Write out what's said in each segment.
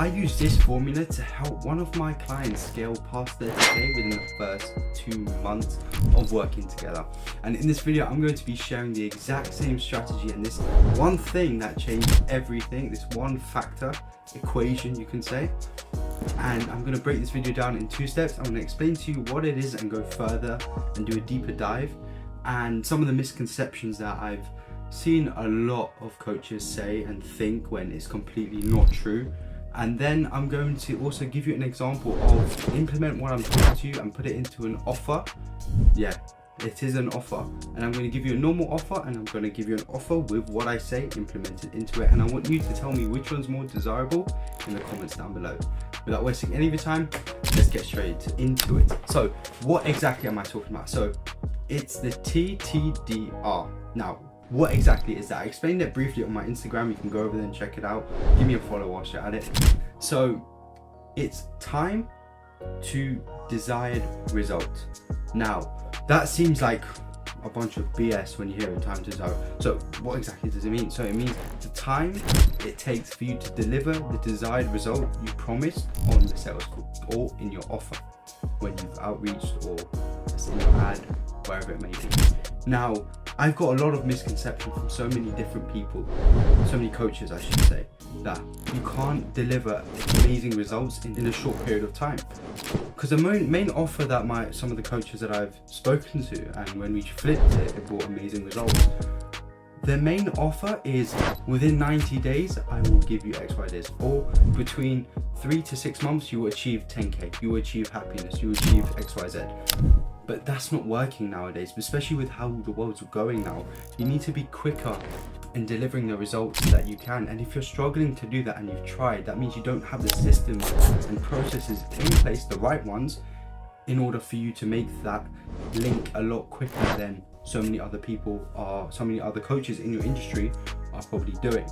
I use this formula to help one of my clients scale past 30K within the first 2 months of working together. And in this video, I'm going to be sharing the exact same strategy and this one thing that changed everything, this one factor equation, you can say. And I'm going to break this video down in 2 steps. I'm going to explain to you what it is and go further and do a deeper dive, and some of the misconceptions that I've seen a lot of coaches say and think when it's completely not true. And then I'm going to also give you an example of implement what I'm talking to you and put it into an offer. Yeah, it is an offer, and I'm going to give you a normal offer and I'm going to give you an offer with what I say implemented into it. And I want you to tell me which one's more desirable in the comments down below. Without wasting any of your time, let's get straight into it. So what exactly am I talking about? So it's the TTDR. Now, what exactly is that? I explained it briefly on my Instagram. You can go over there and check it out. Give me a follow whilst you're at it. So it's time to desired result. Now, that seems like a bunch of BS when you hear it, time to desired. So what exactly does it mean? So it means the time it takes for you to deliver the desired result you promised on the sales call or in your offer when you've outreached or in your ad, wherever it may be. Now, I've got a lot of misconceptions from so many different people, so many coaches I should say, that you can't deliver amazing results in a short period of time. Because the main offer that some of the coaches that I've spoken to, and when we flipped it, it brought amazing results. The main offer is within 90 days, I will give you X, Y, this, or between 3 to 6 months, you will achieve 10K, you will achieve happiness, you will achieve X, Y, Z. But that's not working nowadays, especially with how the world's going now. You need to be quicker in delivering the results that you can. And if you're struggling to do that and you've tried, that means you don't have the systems and processes in place, the right ones, in order for you to make that link a lot quicker than so many other people or so many other coaches in your industry are probably doing.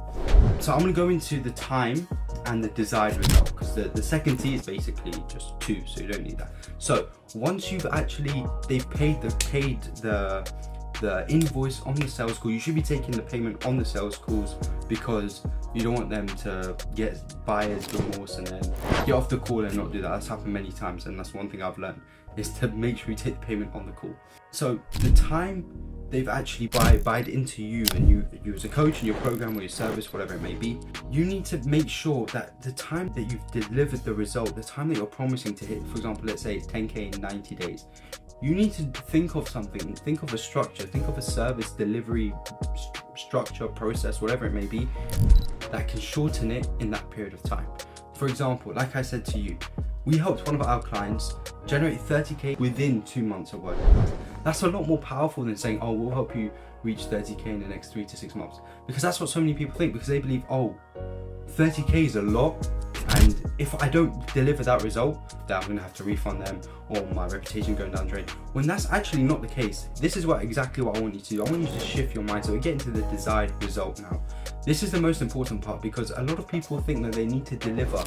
So I'm going to go into the time and the desired result, because the second T is basically just 2, so you don't need that. So once they've paid the invoice on the sales call, you should be taking the payment on the sales calls, because you don't want them to get buyer's remorse and then get off the call and not do that. That's happened many times, and that's one thing I've learned, is to make sure you take the payment on the call. So the time they've actually buy into you, and you as a coach in your program or your service, whatever it may be, you need to make sure that the time that you've delivered the result, the time that you're promising to hit, for example, let's say it's 10K in 90 days, you need to think of something, think of a structure, think of a service delivery structure, process, whatever it may be, that can shorten it in that period of time. For example, like I said to you, we helped one of our clients generate 30K within 2 months of working with us. That's a lot more powerful than saying, oh, we'll help you reach 30K in the next 3 to 6 months. Because that's what so many people think, because they believe, oh, 30K is a lot, and if I don't deliver that result, then I'm going to have to refund them, or my reputation going down the drain. When that's actually not the case. This is exactly what I want you to do. I want you to shift your mind. So we get into the desired result now. This is the most important part, because a lot of people think that they need to deliver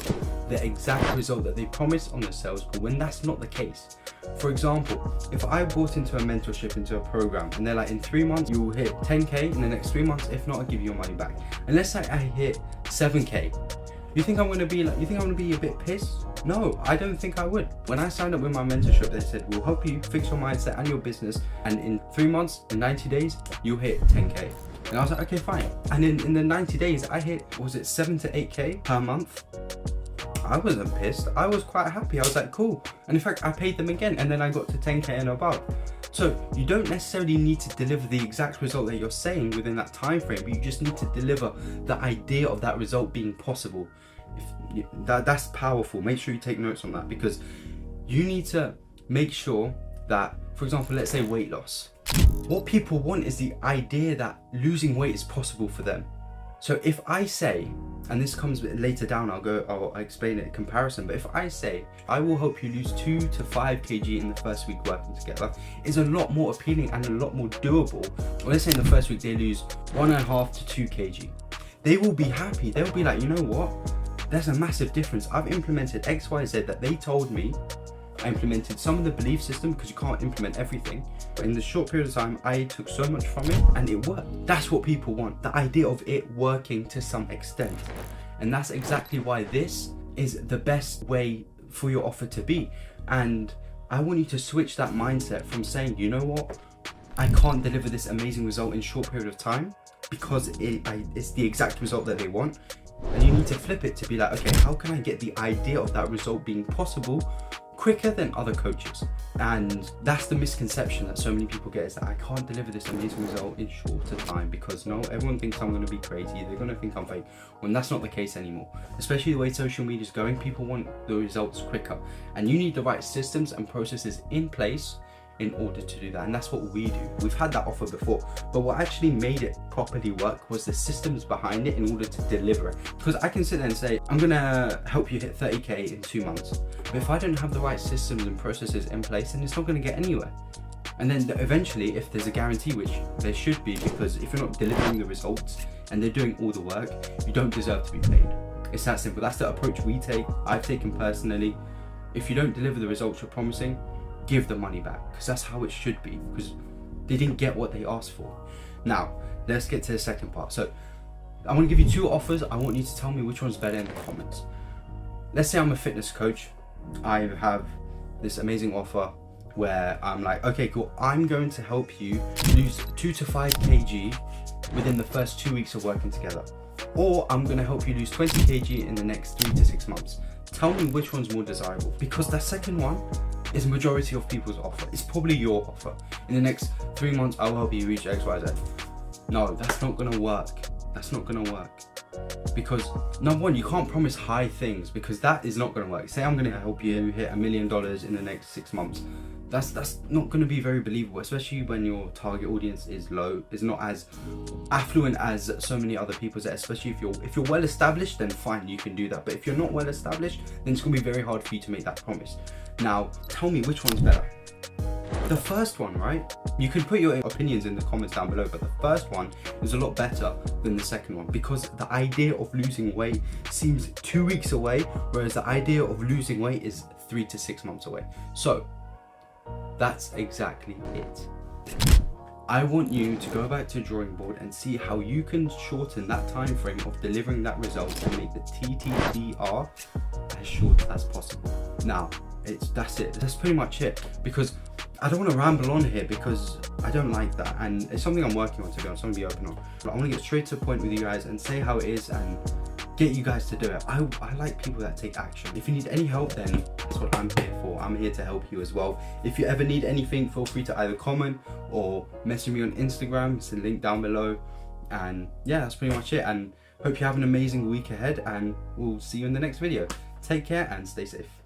the exact result that they promised on the sales call, when that's not the case. For example, if I brought into a mentorship, into a program, and they're like, in 3 months you will hit 10K, in the next 3 months, if not, I'll give you your money back. And let's say I hit 7K. You think I'm gonna be a bit pissed? No, I don't think I would. When I signed up with my mentorship, they said, we'll help you fix your mindset and your business, and in 3 months, in 90 days, you'll hit 10K. And I was like, okay, fine. And in the 90 days, I hit, was it 7 to 8K per month? I wasn't pissed. I was quite happy. I was like, cool. And in fact, I paid them again, and then I got to 10K and above. So you don't necessarily need to deliver the exact result that you're saying within that time frame, but you just need to deliver the idea of that result being possible. That's powerful. Make sure you take notes on that, because you need to make sure that, for example, let's say weight loss. What people want is the idea that losing weight is possible for them. So if I say, and this comes later down, I'll explain it in comparison, but if I say, I will help you lose 2 to 5 kg in the first week working together, is a lot more appealing and a lot more doable. Well, let's say in the first week they lose 1.5 to 2 kg. They will be happy. They'll be like, you know what? There's a massive difference. I've implemented X, Y, Z that they told me. I implemented some of the belief system, because you can't implement everything. But in the short period of time, I took so much from it and it worked. That's what people want. The idea of it working to some extent. And that's exactly why this is the best way for your offer to be. And I want you to switch that mindset from saying, you know what, I can't deliver this amazing result in a short period of time because it's the exact result that they want. And you need to flip it to be like, okay, how can I get the idea of that result being possible quicker than other coaches? And that's the misconception that so many people get, is that I can't deliver this amazing result in shorter time because no, everyone thinks I'm going to be crazy, they're going to think I'm fake, when that's not the case anymore. Especially the way social media is going, people want the results quicker, and you need the right systems and processes in place in order to do that. And that's what we do. We've had that offer before, but what actually made it properly work was the systems behind it in order to deliver it. Because I can sit there and say, I'm gonna help you hit 30k in 2 months, but if I don't have the right systems and processes in place, then it's not going to get anywhere. And then eventually, if there's a guarantee, which there should be, because if you're not delivering the results and they're doing all the work, you don't deserve to be paid. It's that simple. That's the approach we take, I've taken personally. If you don't deliver the results you're promising, give the money back, because that's how it should be, because they didn't get what they asked for. Now, let's get to the second part. So I want to give you 2 offers. I want you to tell me which one's better in the comments. Let's say I'm a fitness coach. I have this amazing offer where I'm like, okay, cool, I'm going to help you lose 2 to 5 kg within the first 2 weeks of working together. Or I'm going to help you lose 20 kg in the next 3 to 6 months. Tell me which one's more desirable, because that second one is majority of people's offer. It's probably your offer. In the next 3 months, I will help you reach X, Y, Z. No, that's not gonna work. That's not gonna work. Because number one, you can't promise high things, because that is not gonna work. Say I'm gonna help you hit $1 million in the next 6 months. That's not gonna be very believable, especially when your target audience is low, is not as affluent as so many other people's. Especially if you're well established, then fine, you can do that. But if you're not well established, then it's gonna be very hard for you to make that promise. Now, tell me which one's better. The first one, right? You can put your opinions in the comments down below, but the first one is a lot better than the second one, because the idea of losing weight seems 2 weeks away, whereas the idea of losing weight is 3 to 6 months away. So that's exactly it. I want you to go back to the drawing board and see how you can shorten that time frame of delivering that result and make the TTDR as short as possible. Now, that's it. That's pretty much it, because I don't want to ramble on here, because I don't like that, and it's something I'm working on, to be honest. I'm gonna be open on. But I want to get straight to the point with you guys and say how it is and get you guys to do it. I like people that take action. If you need any help, then that's what I'm here for. I'm here to help you as well. If you ever need anything, feel free to either comment or message me on Instagram. It's a link down below. And yeah, that's pretty much it. And hope you have an amazing week ahead, and we'll see you in the next video. Take care and stay safe.